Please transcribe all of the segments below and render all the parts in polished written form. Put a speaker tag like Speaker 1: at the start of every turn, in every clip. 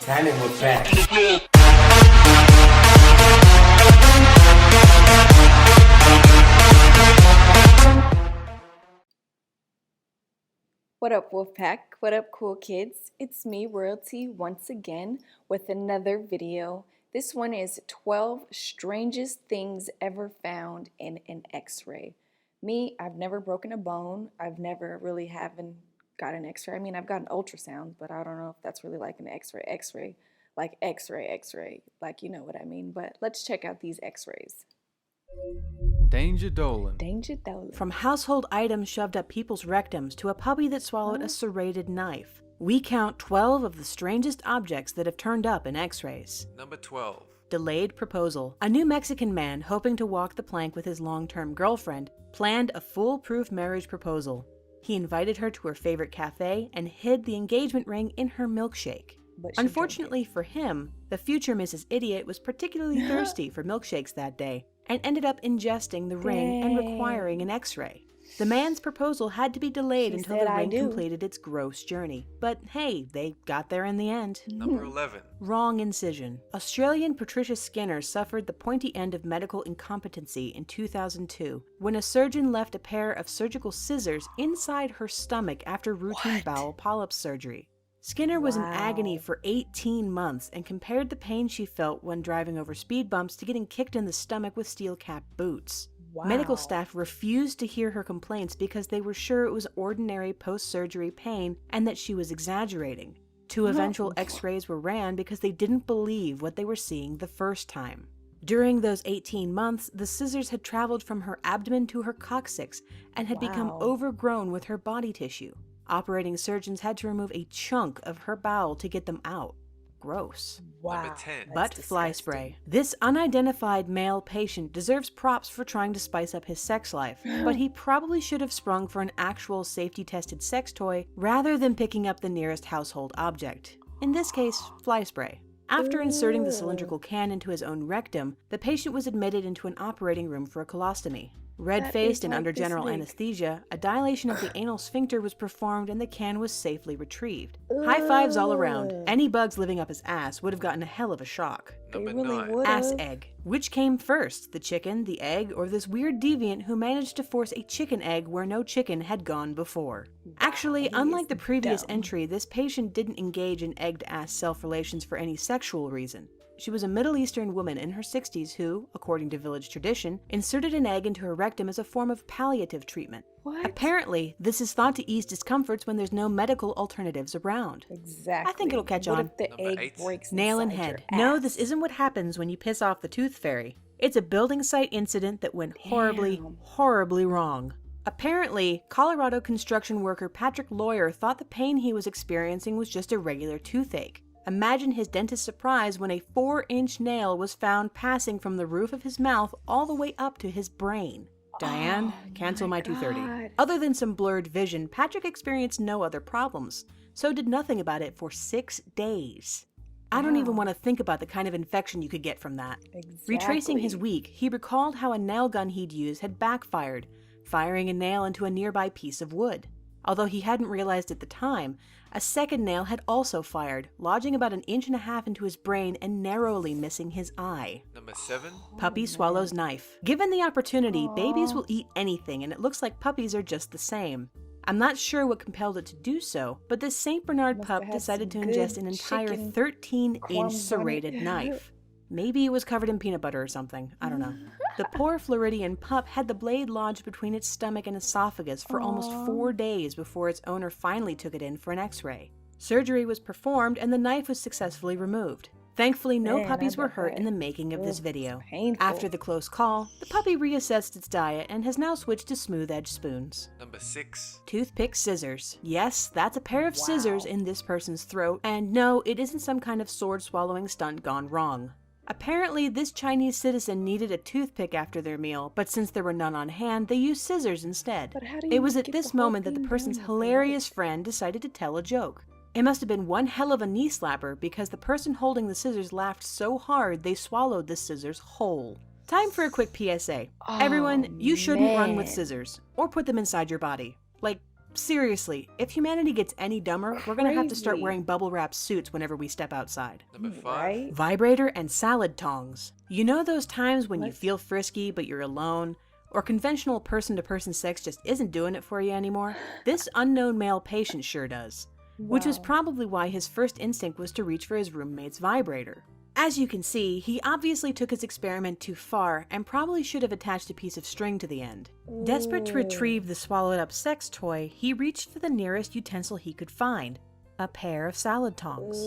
Speaker 1: Animal fact.
Speaker 2: What up, Wolfpack? What up, cool kids? It's me, Royalty, once again with another video. This one is 12 strangest things ever found in an x-ray. Me, I've never broken a bone. I've never really haven't got an x-ray. I mean, I've got an ultrasound, but I don't know if that's really like an x-ray, like x-ray, like you know what I mean. But let's check out these x-rays.
Speaker 3: Danger Dolan.
Speaker 2: Danger Dolan.
Speaker 4: From household items shoved up people's rectums to a puppy that swallowed a serrated knife, we count 12 of the strangest objects that have turned up in x-rays.
Speaker 3: Number 12.
Speaker 4: Delayed proposal. A New Mexican man hoping to walk the plank with his long-term girlfriend planned a foolproof marriage proposal. He invited her to her favorite cafe and hid the engagement ring in her milkshake. Unfortunately for him, the future Mrs. Idiot was particularly thirsty for milkshakes that day and ended up ingesting the ring and requiring an x-ray. The man's proposal had to be delayed until the ring completed its gross journey. But hey, they got there in the end.
Speaker 3: Number 11.
Speaker 4: Wrong incision. Australian Patricia Skinner suffered the pointy end of medical incompetency in 2002 when a surgeon left a pair of surgical scissors inside her stomach after routine bowel polyp surgery. Skinner was in agony for 18 months and compared the pain she felt when driving over speed bumps to getting kicked in the stomach with steel-capped boots. Medical staff refused to hear her complaints because they were sure it was ordinary post-surgery pain and that she was exaggerating. Two eventual x-rays were ran because they didn't believe what they were seeing the first time. During those 18 months, the scissors had traveled from her abdomen to her coccyx and had become overgrown with her body tissue. Operating surgeons had to remove a chunk of her bowel to get them out. Gross.
Speaker 3: Number 10.
Speaker 4: Butt fly spray. This unidentified male patient deserves props for trying to spice up his sex life, but he probably should have sprung for an actual safety-tested sex toy rather than picking up the nearest household object. In this case, fly spray. After inserting the cylindrical can into his own rectum, the patient was admitted into an operating room for a colostomy. Red-faced and under general anesthesia, a dilation of the anal sphincter was performed and the can was safely retrieved. High fives all around. Any bugs living up his ass would have gotten a hell of a shock.
Speaker 3: Number 9.
Speaker 4: Ass egg. Which came first, the chicken, the egg, or this weird deviant who managed to force a chicken egg where no chicken had gone before? Actually, unlike the previous entry, this patient didn't engage in egg-to-ass self-relations for any sexual reason. She was a Middle Eastern woman in her 60s who, according to village tradition, inserted an egg into her rectum as a form of palliative treatment. Apparently, this is thought to ease discomforts when there's no medical alternatives around.
Speaker 2: Exactly.
Speaker 4: I think it'll catch on.
Speaker 2: What if the
Speaker 3: Number
Speaker 2: egg
Speaker 3: 8.
Speaker 2: breaks
Speaker 4: Nail in
Speaker 2: inside
Speaker 4: head.
Speaker 2: your
Speaker 4: No,
Speaker 2: ass?
Speaker 4: this isn't what happens when you piss off the tooth fairy. It's a building site incident that went horribly wrong. Apparently, Colorado construction worker Patrick Lawyer thought the pain he was experiencing was just a regular toothache. Imagine his dentist's surprise when a 4-inch nail was found passing from the roof of his mouth all the way up to his brain. Diane, cancel my 230. Other than some blurred vision, Patrick experienced no other problems, so did nothing about it for 6 days. I don't even want to think about the kind of infection you could get from that. Retracing his week, he recalled how a nail gun he'd used had backfired, firing a nail into a nearby piece of wood. Although he hadn't realized at the time, a second nail had also fired, lodging about 1.5 inches into his brain and narrowly missing his eye.
Speaker 3: Number 7.
Speaker 4: Puppy swallows knife. Given the opportunity, babies will eat anything, and it looks like puppies are just the same. I'm not sure what compelled it to do so, but this St. Bernard pup decided to ingest an entire 13-inch serrated knife. Maybe it was covered in peanut butter or something. I don't know. The poor Floridian pup had the blade lodged between its stomach and esophagus for almost 4 days before its owner finally took it in for an x-ray. Surgery was performed and the knife was successfully removed. Thankfully, no puppies were hurt in the making of this video. After the close call, the puppy reassessed its diet and has now switched to smooth-edged spoons.
Speaker 3: Number 6.
Speaker 4: Toothpick scissors. Yes, that's a pair of scissors in this person's throat, and no, it isn't some kind of sword-swallowing stunt gone wrong. Apparently, this Chinese citizen needed a toothpick after their meal, but since there were none on hand, they used scissors instead. It was at this moment that the person's hilarious friend decided to tell a joke. It must have been one hell of a knee slapper because the person holding the scissors laughed so hard they swallowed the scissors whole. Time for a quick PSA. Everyone, you shouldn't run with scissors, or put them inside your body. Like, Seriously, if humanity gets any dumber, we're gonna have to start
Speaker 2: Crazy.
Speaker 4: wearing bubble wrap suits whenever we step outside.
Speaker 3: Number 5.
Speaker 2: Right?
Speaker 4: Vibrator and salad tongs. You know those times when you
Speaker 2: What?
Speaker 4: feel frisky but you're alone? Or conventional person-to-person sex just isn't doing it for you anymore? This unknown male patient sure does. Which was
Speaker 2: Wow.
Speaker 4: probably why his first instinct was to reach for his roommate's vibrator. As you can see, he obviously took his experiment too far and probably should have attached a piece of string to the end. Desperate to retrieve the swallowed-up sex toy, he reached for the nearest utensil he could find, a pair of salad tongs.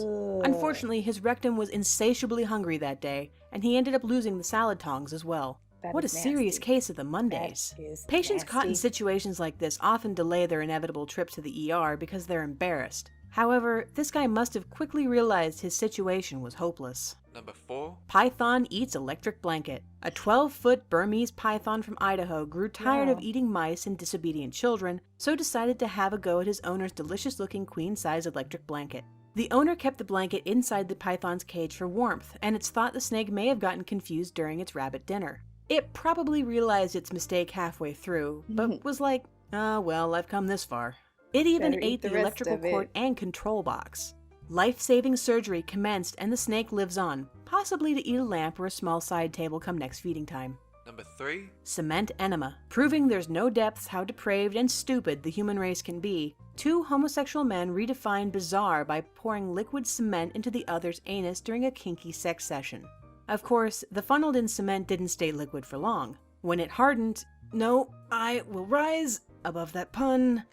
Speaker 4: Unfortunately, his rectum was insatiably hungry that day, and he ended up losing the salad tongs as well.
Speaker 2: That
Speaker 4: What a
Speaker 2: is
Speaker 4: serious
Speaker 2: nasty.
Speaker 4: case of the Mondays.
Speaker 2: That is
Speaker 4: Patients caught in
Speaker 2: nasty.
Speaker 4: situations like this often delay their inevitable trip to the ER because they're embarrassed. However, this guy must have quickly realized his situation was hopeless.
Speaker 3: Number 4.
Speaker 4: Python eats electric blanket. A 12-foot Burmese python from Idaho grew tired of
Speaker 2: Wow.
Speaker 4: eating mice and disobedient children, so decided to have a go at his owner's delicious-looking queen-size electric blanket. The owner kept the blanket inside the python's cage for warmth, and it's thought the snake may have gotten confused during its rabbit dinner. It probably realized its mistake halfway through, but was like, well, I've come this far. It even
Speaker 2: Better eat
Speaker 4: ate
Speaker 2: the
Speaker 4: the
Speaker 2: rest
Speaker 4: electrical
Speaker 2: of it.
Speaker 4: cord and control box. Life-saving surgery commenced and the snake lives on, possibly to eat a lamp or a small side table come next feeding time.
Speaker 3: Number 3.
Speaker 4: Cement enema. Proving there's no depths how depraved and stupid the human race can be, two homosexual men redefined bizarre by pouring liquid cement into the other's anus during a kinky sex session. Of course, the funneled-in cement didn't stay liquid for long. When it hardened, no, I will rise above that pun.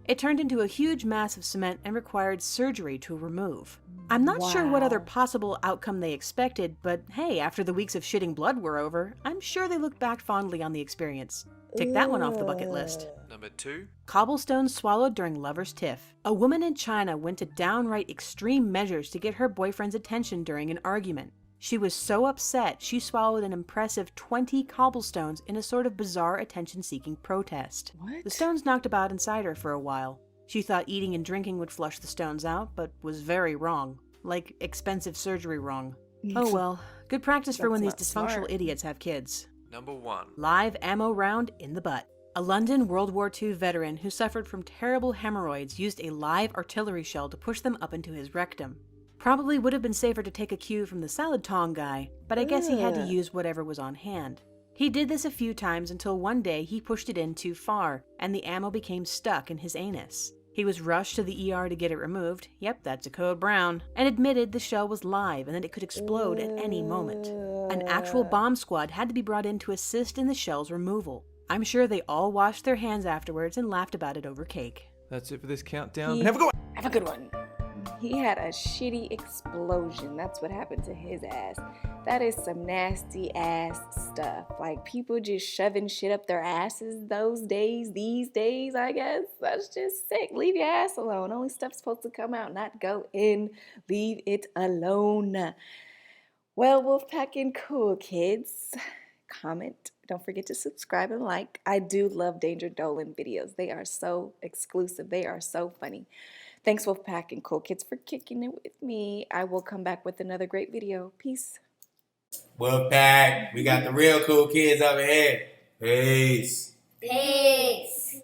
Speaker 4: It turned into a huge mass of cement and required surgery to remove. I'm not sure what other
Speaker 2: Wow.
Speaker 4: possible outcome they expected, but hey, after the weeks of shitting blood were over, I'm sure they looked back fondly on the experience. Tick that one off the bucket list.
Speaker 3: Number 2.
Speaker 4: Cobblestones swallowed during lover's tiff. A woman in China went to downright extreme measures to get her boyfriend's attention during an argument. She was so upset she swallowed an impressive 20 cobblestones in a sort of bizarre attention-seeking protest.
Speaker 2: What?
Speaker 4: The stones knocked about inside her for a while. She thought eating and drinking would flush the stones out, but was very wrong. Like expensive surgery wrong. Oh well, good practice for when these
Speaker 2: That's not
Speaker 4: dysfunctional
Speaker 2: smart.
Speaker 4: idiots have kids.
Speaker 3: Number 1.
Speaker 4: Live ammo round in the butt. A London World War II veteran who suffered from terrible hemorrhoids used a live artillery shell to push them up into his rectum. Probably would have been safer to take a cue from the salad tong guy, but I guess he had to
Speaker 2: Ugh.
Speaker 4: use whatever was on hand. He did this a few times until one day he pushed it in too far, and the ammo became stuck in his anus. He was rushed to the ER to get it removed, yep, that's a code brown, and admitted the shell was live and that it could explode at any moment. An actual bomb squad had to be brought in to assist in the shell's removal. I'm sure they all washed their hands afterwards and laughed about it over cake.
Speaker 3: That's it for this countdown.
Speaker 2: He-
Speaker 3: Have a good one.
Speaker 2: Have a good one. He had a shitty explosion. That's what happened to his ass. That is some nasty ass stuff. Like people just shoving shit up their asses these days, I guess. That's just sick. Leave your ass alone. Only stuff's supposed to come out, not go in. Leave it alone. Well, Wolfpack and cool kids. Comment. Don't forget to subscribe and like. I do love Danger Dolan videos. They are so exclusive. They are so funny. Thanks, Wolfpack and cool kids, for kicking it with me. I will come back with another great video. Peace.
Speaker 1: Wolfpack, we got the real cool kids over here. Peace.
Speaker 5: Peace.